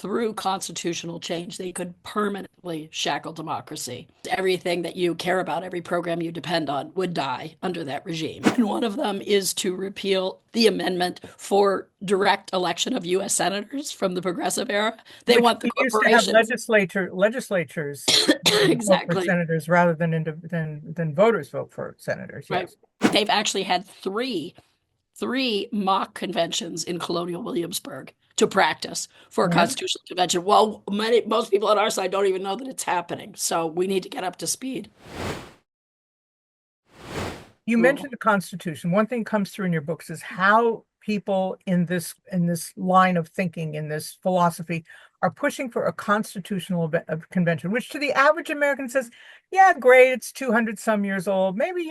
through constitutional change, they could permanently shackle democracy. Everything that you care about, every program you depend on, would die under that regime. And one of them is to repeal the amendment for direct election of U.S. senators from the progressive era. They Which want the we used to have corporations. legislatures vote for Exactly. senators rather than voters vote for senators. Right. Yes. They've actually had three mock conventions in colonial Williamsburg to practice for a Yeah. constitutional convention. Well, most people on our side don't even know that it's happening. So we need to get up to speed. You Ooh. mentioned the Constitution. One thing comes through in your books is how people in this line of thinking, in this philosophy, are pushing for a constitutional convention, which to the average American says, yeah, great, it's 200 some years old. Maybe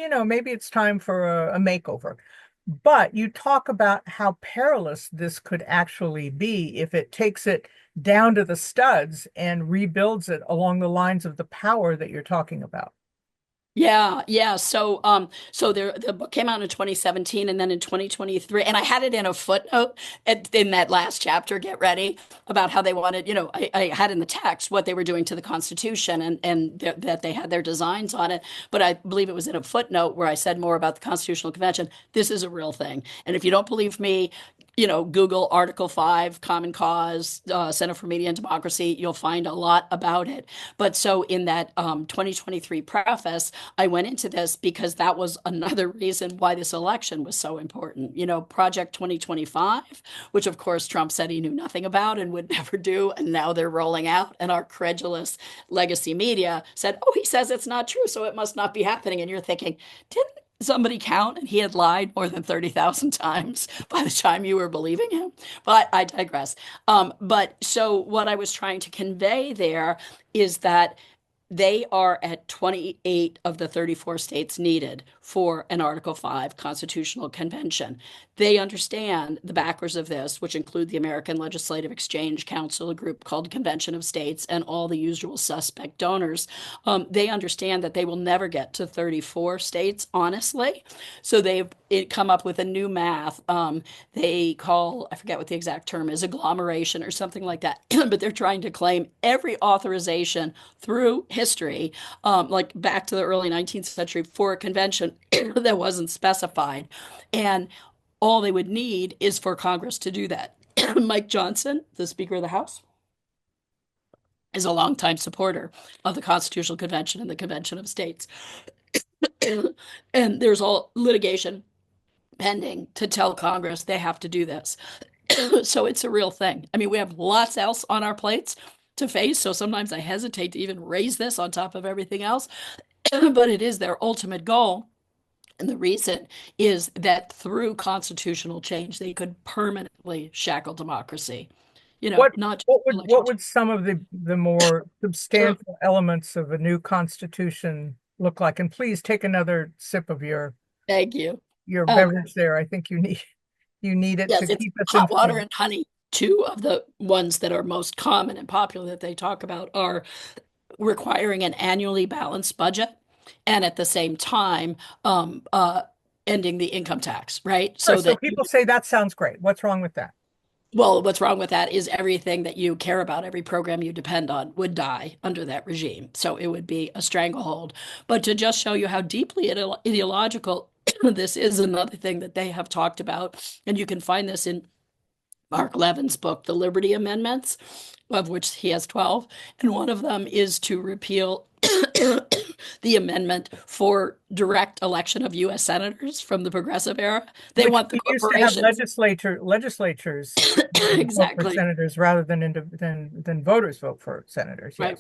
it's time for a makeover. But you talk about how perilous this could actually be if it takes it down to the studs and rebuilds it along the lines of the power that you're talking about. Yeah, yeah. So the book came out in 2017, and then in 2023, and I had it in a footnote in that last chapter. Get ready about how they wanted. I had in the text what they were doing to the Constitution, and that they had their designs on it. But I believe it was in a footnote where I said more about the Constitutional Convention. This is a real thing, and if you don't believe me, Google Article 5, Common Cause, Center for Media and Democracy. You'll find a lot about it. But so in that 2023 preface, I went into this because that was another reason why this election was so important. Project 2025, which of course Trump said he knew nothing about and would never do, and now they're rolling out. And our credulous legacy media said, "Oh, he says it's not true, so it must not be happening." And you're thinking, didn't somebody count and he had lied more than 30,000 times by the time you were believing him? But I digress. But so what I was trying to convey there is that they are at 28 of the 34 states needed for an Article 5 constitutional convention. They understand the backers of this, which include the American Legislative Exchange Council, a group called Convention of States, and all the usual suspect donors. They understand that they will never get to 34 states, honestly. So they've come up with a new math. They call, I forget what the exact term is, agglomeration or something like that. But they're trying to claim every authorization through history, like back to the early 19th century, for a convention that wasn't specified. And all they would need is for Congress to do that. Mike Johnson, the Speaker of the House, is a longtime supporter of the Constitutional Convention and the Convention of States. And there's all litigation pending to tell Congress they have to do this. So it's a real thing. I mean, we have lots else on our plates to face. So sometimes I hesitate to even raise this on top of everything else, but it is their ultimate goal. And the reason is that through constitutional change, they could permanently shackle democracy, What not just what would election what change. would some of the more Sure. substantial elements of a new constitution look like? And please take another sip of Thank you. your Um, beverage there. I think you need it to yes, it's keep us hot water informed. and honey. Two of the ones that are most common and popular that they talk about are requiring an annually balanced budget and at the same time um, uh, ending the income tax, right? Sure. So So that people say that sounds great. What's wrong with that? well, what's wrong with that is everything that you care about, every program you depend on, would die under that regime. So it would be a stranglehold. But to just show you how deeply ideological this is, another thing that they have talked about, and you can find this in Mark Levin's book, The Liberty Amendments, of which he has 12. And one of them is to repeal the amendment for direct election of U.S. senators from the progressive era. They Which want the we used to have corporations. legislatures vote for Exactly. senators rather than voters vote for senators. Right.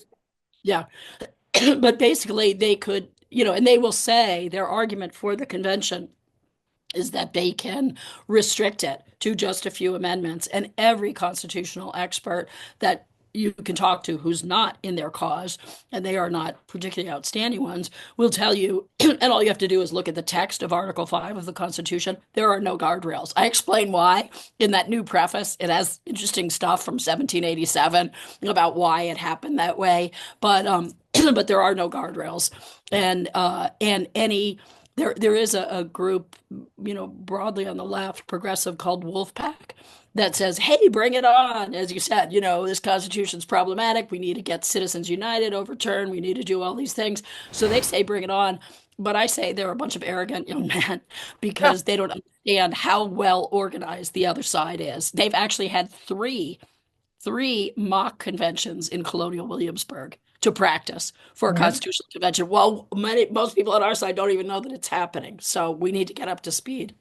Yes. Yeah. But basically, they could, and they will say their argument for the convention is that they can restrict it to just a few amendments. And every constitutional expert that you can talk to who's not in their cause, and they are not particularly outstanding ones, will tell you, and all you have to do is look at the text of Article 5 of the Constitution. There are no guardrails. I explain why in that new preface. It has interesting stuff from 1787 about why it happened that way. But but there are no guardrails. And any there is a group, broadly on the left, progressive, called Wolf Pack, that says, hey, bring it on. As you said, this Constitution's problematic. We need to get Citizens United overturned. We need to do all these things. So they say, bring it on. But I say they're a bunch of arrogant young men because they don't understand how well organized the other side is. They've actually had three mock conventions in colonial Williamsburg to practice for a Yeah. constitutional convention. Well, most people on our side don't even know that it's happening. So we need to get up to speed.